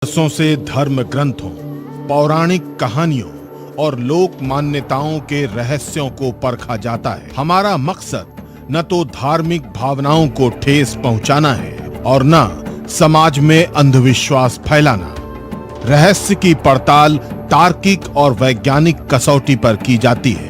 बरसों से धर्म ग्रंथों, पौराणिक कहानियों और लोक मान्यताओं के रहस्यों को परखा जाता है। हमारा मकसद न तो धार्मिक भावनाओं को ठेस पहुंचाना है और न समाज में अंधविश्वास फैलाना। रहस्य की पड़ताल तार्किक और वैज्ञानिक कसौटी पर की जाती है।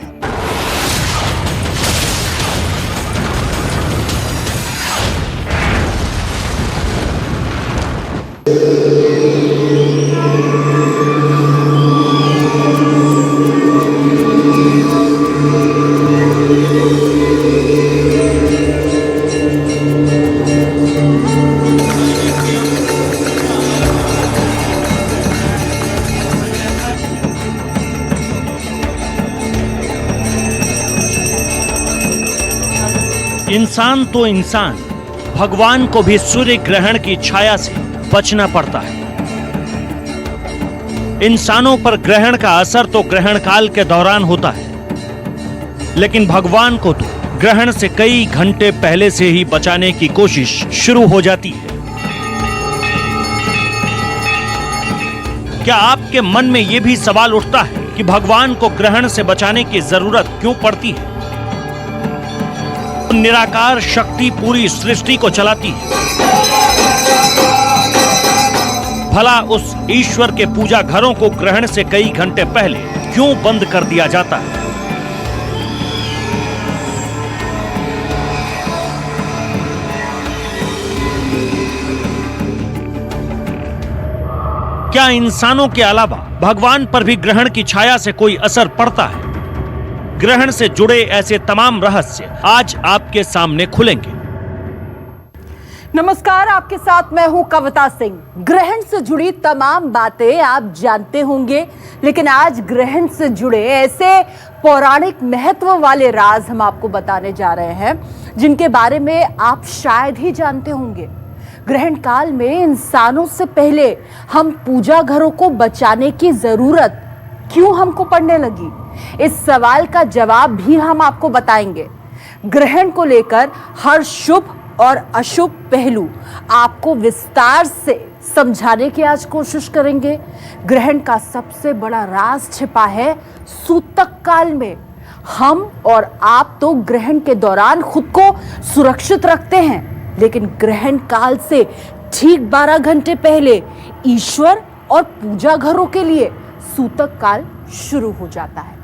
इंसान तो इंसान, भगवान को भी सूर्य ग्रहण की छाया से बचना पड़ता है। इंसानों पर ग्रहण का असर तो ग्रहण काल के दौरान होता है, लेकिन भगवान को तो ग्रहण से कई घंटे पहले से ही बचाने की कोशिश शुरू हो जाती है। क्या आपके मन में यह भी सवाल उठता है कि भगवान को ग्रहण से बचाने की जरूरत क्यों पड़ती है? निराकार शक्ति पूरी सृष्टि को चलाती है, भला उस ईश्वर के पूजा घरों को ग्रहण से कई घंटे पहले क्यों बंद कर दिया जाता है? क्या इंसानों के अलावा भगवान पर भी ग्रहण की छाया से कोई असर पड़ता है? ग्रहण से जुड़े ऐसे तमाम रहस्य आज आपके सामने खुलेंगे। नमस्कार, आपके साथ मैं हूं कविता सिंह। ग्रहण से जुड़ी तमाम बातें आप जानते होंगे, लेकिन आज ग्रहण से जुड़े ऐसे पौराणिक महत्व वाले राज हम आपको बताने जा रहे हैं जिनके बारे में आप शायद ही जानते होंगे। ग्रहण काल में इंसानों से पहले हम पूजा घरों को बचाने की जरूरत क्यों हमको पड़ने लगी, इस सवाल का जवाब भी हम आपको बताएंगे। ग्रहण को लेकर हर शुभ और अशुभ पहलू आपको विस्तार से समझाने की आज कोशिश करेंगे। ग्रहण का सबसे बड़ा राज छिपा है सूतक काल में। हम और आप तो ग्रहण के दौरान खुद को सुरक्षित रखते हैं, लेकिन ग्रहण काल से ठीक 12 घंटे पहले ईश्वर और पूजा घरों के लिए सूतक काल शुरू हो जाता है।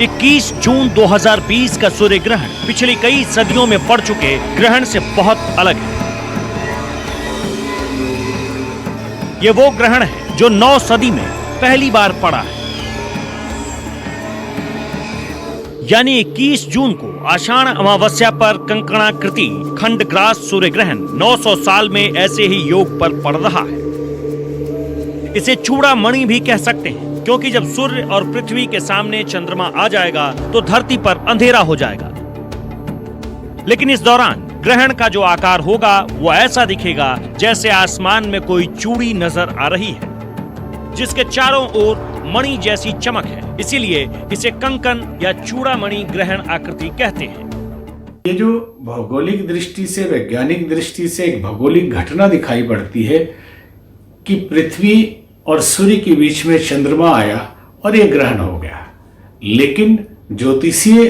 21 जून 2020 का सूर्य ग्रहण पिछली कई सदियों में पड़ चुके ग्रहण से बहुत अलग है। यह वो ग्रहण है जो 9 सदी में पहली बार पड़ा है, यानी 21 जून को आषाढ़ अमावस्या पर कंकणाकृति खंडग्रास सूर्य ग्रहण 900 साल में ऐसे ही योग पर पड़ रहा है। इसे चूड़ामणि भी कह सकते हैं, क्योंकि जब सूर्य और पृथ्वी के सामने चंद्रमा आ जाएगा तो धरती पर अंधेरा हो जाएगा। लेकिन इस दौरान ग्रहण का जो आकार होगा वो ऐसा दिखेगा जैसे आसमान में कोई चूड़ी नजर आ रही है, जिसके चारों ओर मणि जैसी चमक है। इसीलिए इसे कंकन या चूड़ामणि ग्रहण आकृति कहते हैं। ये जो भौगोलिक दृष्टि से, वैज्ञानिक दृष्टि से एक भौगोलिक घटना दिखाई पड़ती है कि पृथ्वी और सूर्य के बीच में चंद्रमा आया और यह ग्रहण हो गया, लेकिन ज्योतिषीय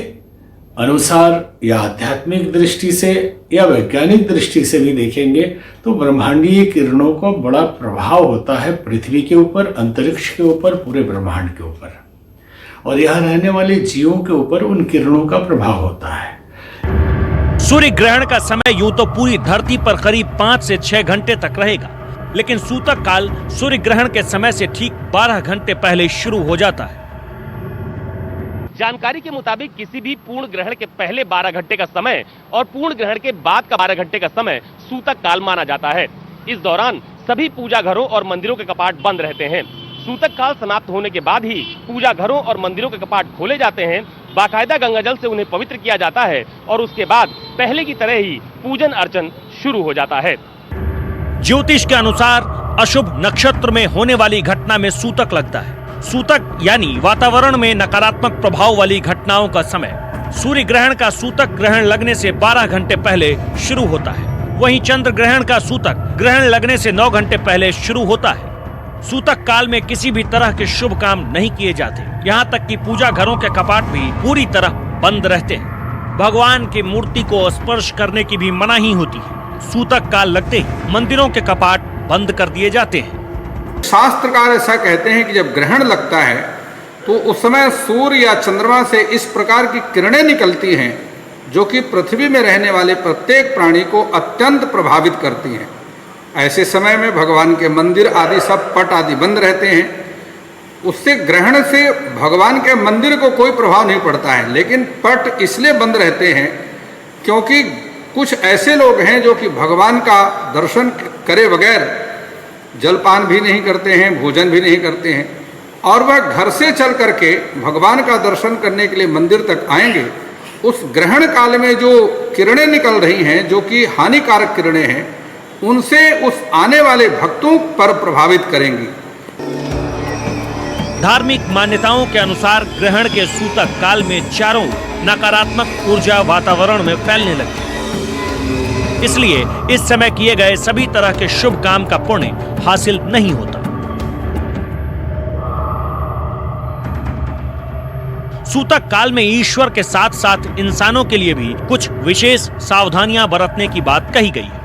अनुसार या आध्यात्मिक दृष्टि से या वैज्ञानिक दृष्टि से भी देखेंगे तो ब्रह्मांडीय किरणों का बड़ा प्रभाव होता है पृथ्वी के ऊपर, अंतरिक्ष के ऊपर, पूरे ब्रह्मांड के ऊपर, और यहाँ रहने वाले जीवों के ऊपर उन किरणों का प्रभाव होता है। सूर्य ग्रहण का समय यूं तो पूरी धरती पर करीब 5 से 6 घंटे तक रहेगा, लेकिन सूतक काल सूर्य ग्रहण के समय से ठीक 12 घंटे पहले शुरू हो जाता है। जानकारी के मुताबिक किसी भी पूर्ण ग्रहण के पहले 12 घंटे का समय और पूर्ण ग्रहण के बाद का 12 घंटे का समय सूतक काल माना जाता है। इस दौरान सभी पूजा घरों और मंदिरों के कपाट बंद रहते हैं। सूतक काल समाप्त होने के बाद ही पूजा घरों और मंदिरों के कपाट खोले जाते हैं। बाकायदा गंगाजल से उन्हें पवित्र किया जाता है और उसके बाद पहले की तरह ही पूजन अर्चन शुरू हो जाता है। ज्योतिष के अनुसार अशुभ नक्षत्र में होने वाली घटना में सूतक लगता है। सूतक यानी वातावरण में नकारात्मक प्रभाव वाली घटनाओं का समय सूर्य ग्रहण का सूतक ग्रहण लगने से 12 घंटे पहले शुरू होता है। वहीं चंद्र ग्रहण का सूतक ग्रहण लगने से 9 घंटे पहले शुरू होता है। सूतक काल में किसी भी तरह के शुभ काम नहीं किए जाते, यहाँ तक कि पूजा घरों के कपाट भी पूरी तरह बंद रहते हैं। भगवान की मूर्ति को स्पर्श करने की भी मनाही होती है। सूतक काल लगते ही मंदिरों के कपाट बंद कर दिए जाते हैं। शास्त्रकार ऐसा कहते हैं कि जब ग्रहण लगता है तो उस समय सूर्य या चंद्रमा से इस प्रकार की किरणें निकलती हैं जो कि पृथ्वी में रहने वाले प्रत्येक प्राणी को अत्यंत प्रभावित करती हैं। ऐसे समय में भगवान के मंदिर आदि सब पट आदि बंद रहते हैं। उससे ग्रहण से भगवान के मंदिर को कोई प्रभाव नहीं पड़ता है, लेकिन पट इसलिए बंद रहते हैं क्योंकि कुछ ऐसे लोग हैं जो कि भगवान का दर्शन करे बगैर जलपान भी नहीं करते हैं, भोजन भी नहीं करते हैं, और वह घर से चल करके भगवान का दर्शन करने के लिए मंदिर तक आएंगे। उस ग्रहण काल में जो किरणें निकल रही हैं, जो कि हानिकारक किरणें हैं, उनसे उस आने वाले भक्तों पर प्रभावित करेंगी। धार्मिक मान्यताओं के अनुसार ग्रहण के सूतक काल में चारों नकारात्मक ऊर्जा वातावरण में फैलने लगी। इसलिए इस समय किए गए सभी तरह के शुभ काम का पुण्य हासिल नहीं होता। सूतक काल में ईश्वर के साथ साथ इंसानों के लिए भी कुछ विशेष सावधानियां बरतने की बात कही गई है।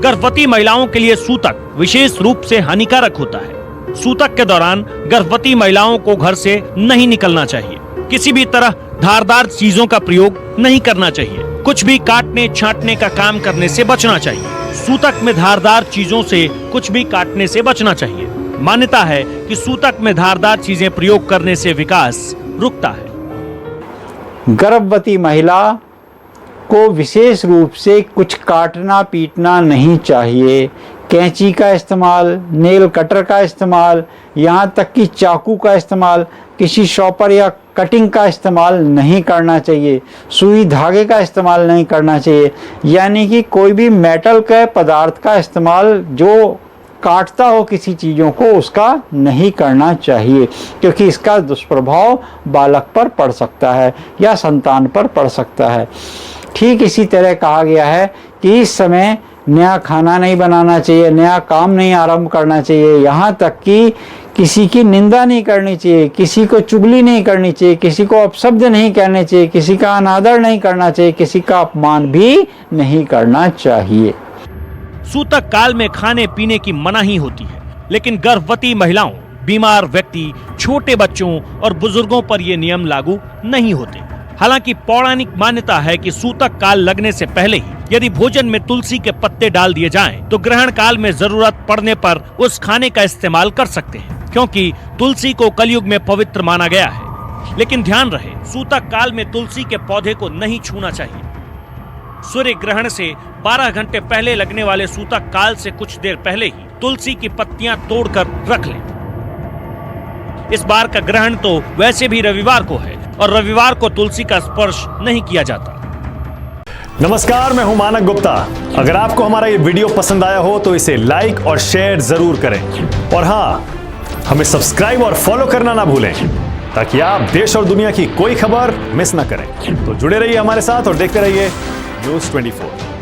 गर्भवती महिलाओं के लिए सूतक विशेष रूप से हानिकारक होता है। सूतक के दौरान गर्भवती महिलाओं को घर से नहीं निकलना चाहिए। किसी भी तरह धारदार चीजों का प्रयोग नहीं करना चाहिए। कुछ भी काटने छांटने का काम करने से बचना चाहिए। सूतक में धारदार चीजों से कुछ भी काटने से बचना चाहिए। मान्यता है कि सूतक में धारदार चीजें प्रयोग करने से विकास रुकता है। गर्भवती महिला को विशेष रूप से कुछ काटना पीटना नहीं चाहिए। कैंची का इस्तेमाल, नेल कटर का इस्तेमाल, यहाँ तक कि चाकू का इस्तेमाल, किसी शॉपर या कटिंग का इस्तेमाल नहीं करना चाहिए। सुई धागे का इस्तेमाल नहीं करना चाहिए। यानी कि कोई भी मेटल के पदार्थ का इस्तेमाल जो काटता हो किसी चीज़ों को, उसका नहीं करना चाहिए, क्योंकि इसका दुष्प्रभाव बालक पर पड़ सकता है या संतान पर पड़ सकता है। ठीक इसी तरह कहा गया है कि इस समय नया खाना नहीं बनाना चाहिए, नया काम नहीं आरंभ करना चाहिए, यहाँ तक कि किसी की निंदा नहीं करनी चाहिए, किसी को चुगली नहीं करनी चाहिए, किसी को अपशब्द नहीं कहने चाहिए, किसी का अनादर नहीं करना चाहिए, किसी का अपमान भी नहीं करना चाहिए। सूतक काल में खाने पीने की मनाही होती है, लेकिन गर्भवती महिलाओं, बीमार व्यक्ति, छोटे बच्चों और बुजुर्गों पर ये नियम लागू नहीं होते। हालांकि पौराणिक मान्यता है कि सूतक काल लगने से पहले ही यदि भोजन में तुलसी के पत्ते डाल दिए जाएं, तो ग्रहण काल में जरूरत पड़ने पर उस खाने का इस्तेमाल कर सकते हैं, क्योंकि तुलसी को कलयुग में पवित्र माना गया है। लेकिन ध्यान रहे, सूतक काल में तुलसी के पौधे को नहीं छूना चाहिए। सूर्य ग्रहण से 12 घंटे पहले लगने वाले सूतक काल से कुछ देर पहले ही तुलसी की पत्तियां तोड़कर रख लें। इस बार का ग्रहण तो वैसे भी रविवार को है और रविवार को तुलसी का स्पर्श नहीं किया जाता। नमस्कार, मैं हूं मानक गुप्ता। अगर आपको हमारा ये वीडियो पसंद आया हो तो इसे लाइक और शेयर जरूर करें, और हाँ, हमें सब्सक्राइब और फॉलो करना ना भूलें, ताकि आप देश और दुनिया की कोई खबर मिस ना करें। तो जुड़े रहिए हमारे साथ और देखते रहिए News 24।